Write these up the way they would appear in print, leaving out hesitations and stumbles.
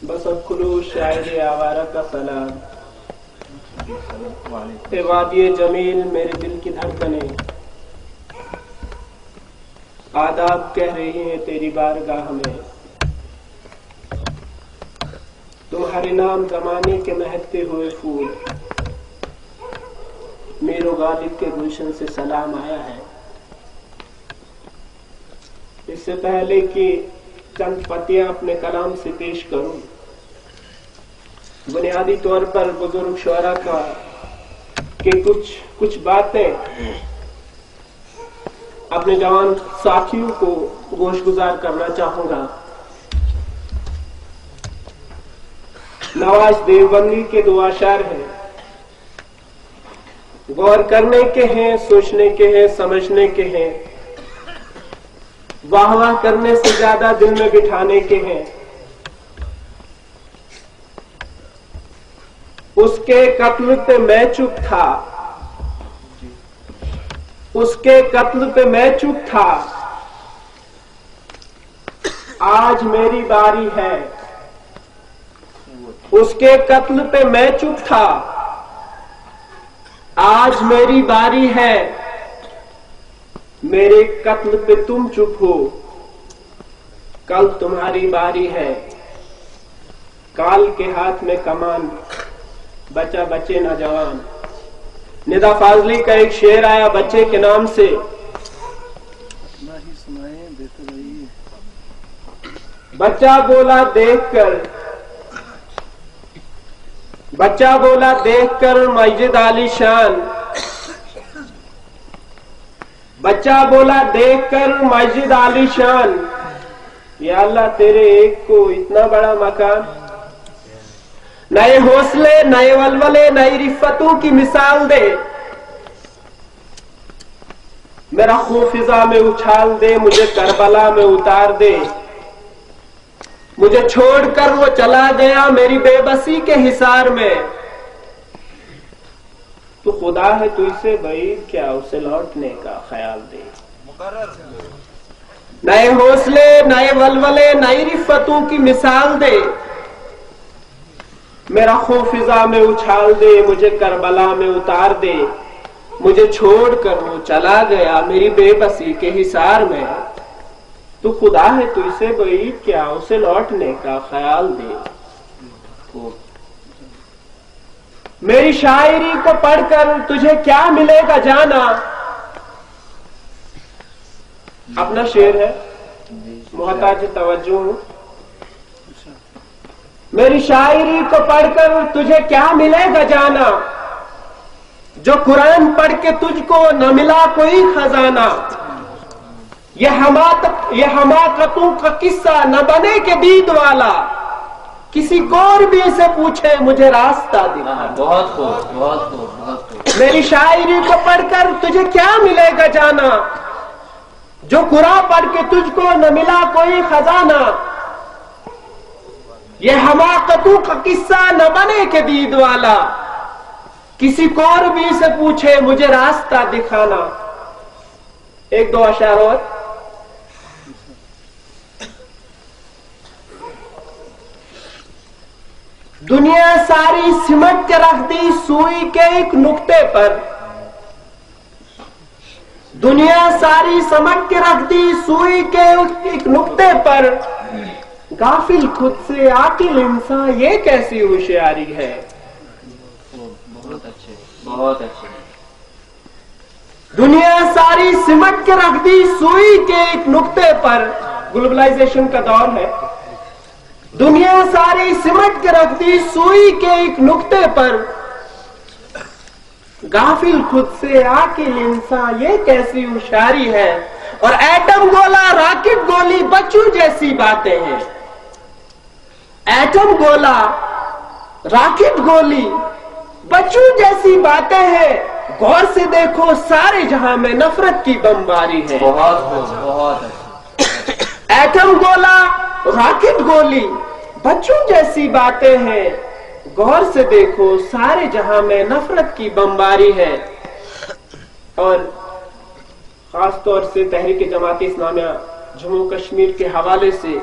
बसखुलू शायर आवारा का सलाम। वादिये जमील मेरे दिल की धड़कने आदाब कह रही हैं तेरी बारगाह में। तुम्हारे नाम जमाने के महकते हुए फूल मीरो गालिब के गुलशन से सलाम आया है। इससे पहले कि चंद पतियां अपने कलाम से पेश करूं, बुनियादी तौर पर बुजुर्ग शुअरा का के कुछ बातें अपने जवान साथियों को गोशगुजार करना चाहूंगा। नवाज देवबंदी के दो अशार हैं, गौर करने के हैं, सोचने के हैं, समझने के हैं, वाह वाह करने से ज्यादा दिल में बिठाने के हैं। उसके कत्ल पे मैं चुप था, उसके कत्ल पे मैं चुप था, आज मेरी बारी है। उसके कत्ल पे मैं चुप था, आज मेरी बारी है। मेरे कत्ल पे तुम चुप हो, कल तुम्हारी बारी है। काल के हाथ में कमान, बचा बचे ना जवान। निदा फाजली का एक शेर आया बच्चे के नाम से। बच्चा बोला देखकर, बच्चा बोला देखकर मस्जिद आलीशान। बच्चा बोला देखकर मस्जिद आलीशान, या अल्लाह तेरे एक को इतना बड़ा मकान। नए हौसले, नए वलवले, नई रिफ्फतों की मिसाल दे। मेरा खून फिजा में उछाल दे, मुझे करबला में उतार दे। मुझे छोड़कर वो चला गया मेरी बेबसी के हिसार में। तो खुदा है तुझसे बईद, क्या उसे लौटने का ख्याल दे। नए हौसले, नए वलवले, नई रिफ्फतों की मिसाल दे। मेरा खून फिजा में उछाल दे, मुझे करबला में उतार दे। मुझे छोड़कर वो चला गया मेरी बेबसी के हिसार में। तो खुदा है तुझसे बईद, क्या उसे लौटने का ख्याल दे। मेरी शायरी को पढ़कर तुझे क्या मिलेगा जाना। अपना शेर है, मोहताज तवज्जो। मेरी शायरी को पढ़कर तुझे क्या मिलेगा जाना, जो कुरान पढ़ के तुझको न मिला कोई खजाना। यह हमाकतों का किस्सा न बने के दीद वाला, किसी को और भी से पूछे मुझे रास्ता दिखा। बहुत खूब, बहुत खूब, बहुत खूब। मेरी शायरी को पढ़कर तुझे क्या मिलेगा जाना, जो कुरान पढ़ के तुझको न मिला कोई खजाना। यह हमाकतों का किस्सा न बने के दीद वाला, किसी को और भी से पूछे मुझे रास्ता दिखाना। एक दो अशार और। दुनिया सारी सिमट के रख दी सुई के एक नुक्ते पर। दुनिया सारी समट के रख दी सुई के एक नुक्ते पर। गाफिल खुद से आकिल इंसान, ये कैसी होशियारी है। बहुत अच्छे, बहुत अच्छे। दुनिया सारी सिमट के रख दी सुई के एक नुक्ते पर। ग्लोबलाइजेशन का दौर है। दुनिया सारी सिमट के रख दी सुई के एक नुक्ते पर। गाफिल खुद से आकिल इंसान, ये कैसी होशियारी है। और एटम गोला, रॉकेट गोली, बच्चों जैसी बातें हैं। एटम गोला, रॉकेट गोली, बच्चों जैसी बातें हैं। गौर से देखो सारे जहां में नफरत की बमबारी है। बहुत खूब, बहुत अच्छे। एटम गोला, रॉकेट गोली, बच्चों जैसी बातें हैं। गौर से देखो सारे जहां में नफरत की बमबारी है। और खास तौर से तहरीक जमात इस्लामिया जम्मू कश्मीर के हवाले से,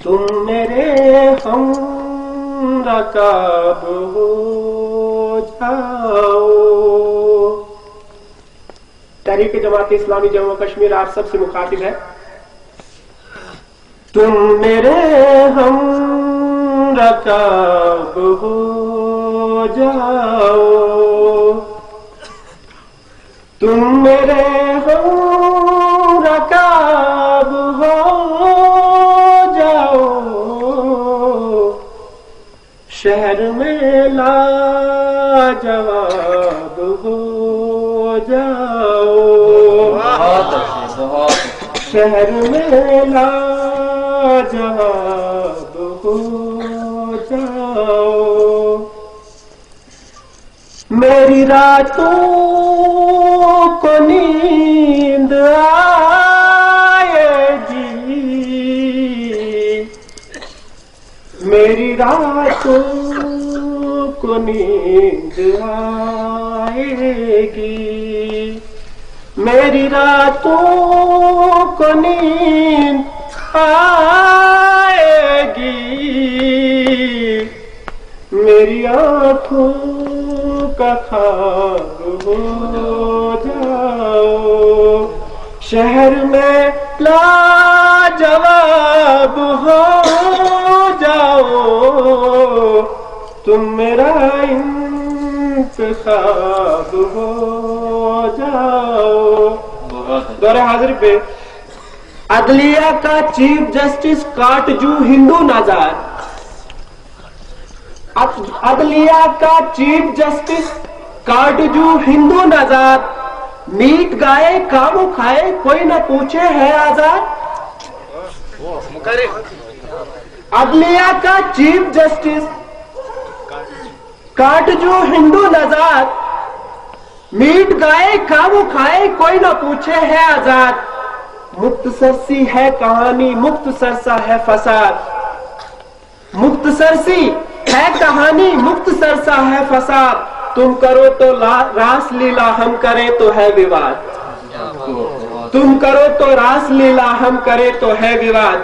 तुम मेरे हम रकाब हो जाओ। तहरीक जमात इस्लामी जम्मू कश्मीर आप सबसे मुखातिब है। तुम मेरे हम रकाब हो जाओ, तुम मेरे हम रकाब हो जाओ। शहर में लाजवाब हो जाओ, बहुत अच्छे, बहुत अच्छे। शहर में लाजवाब हो जाओ। मेरी रातों को नींद आएगी, मेरी रातों को नींद आएगी, मेरी रातों को नींद आएगी। मेरी आँखों का ख्वाब हो जाओ। शहर में लाजवाब हो जाओ, तुम मेरा इंतखाब हो जाओ। दौरे हाजिर पे अदलिया का चीफ जस्टिस काटजू हिंदू नजार, अदलिया का चीफ जस्टिस काटजू हिंदू नजार। मीट गाए काबू खाए कोई न पूछे है आजाद। अदलिया का चीफ जस्टिस काटजू हिंदू नजार। मीट गाए काबू खाए कोई न पूछे है आजाद। मुक्त सरसी है कहानी मुक्त सरसा है फसाद, मुक्त सरसी है कहानी मुक्त सरसा है फसाद। तुम करो तो रास लीला हम करें तो है विवाद, तुम करो तो रास लीला हम करें तो है विवाद।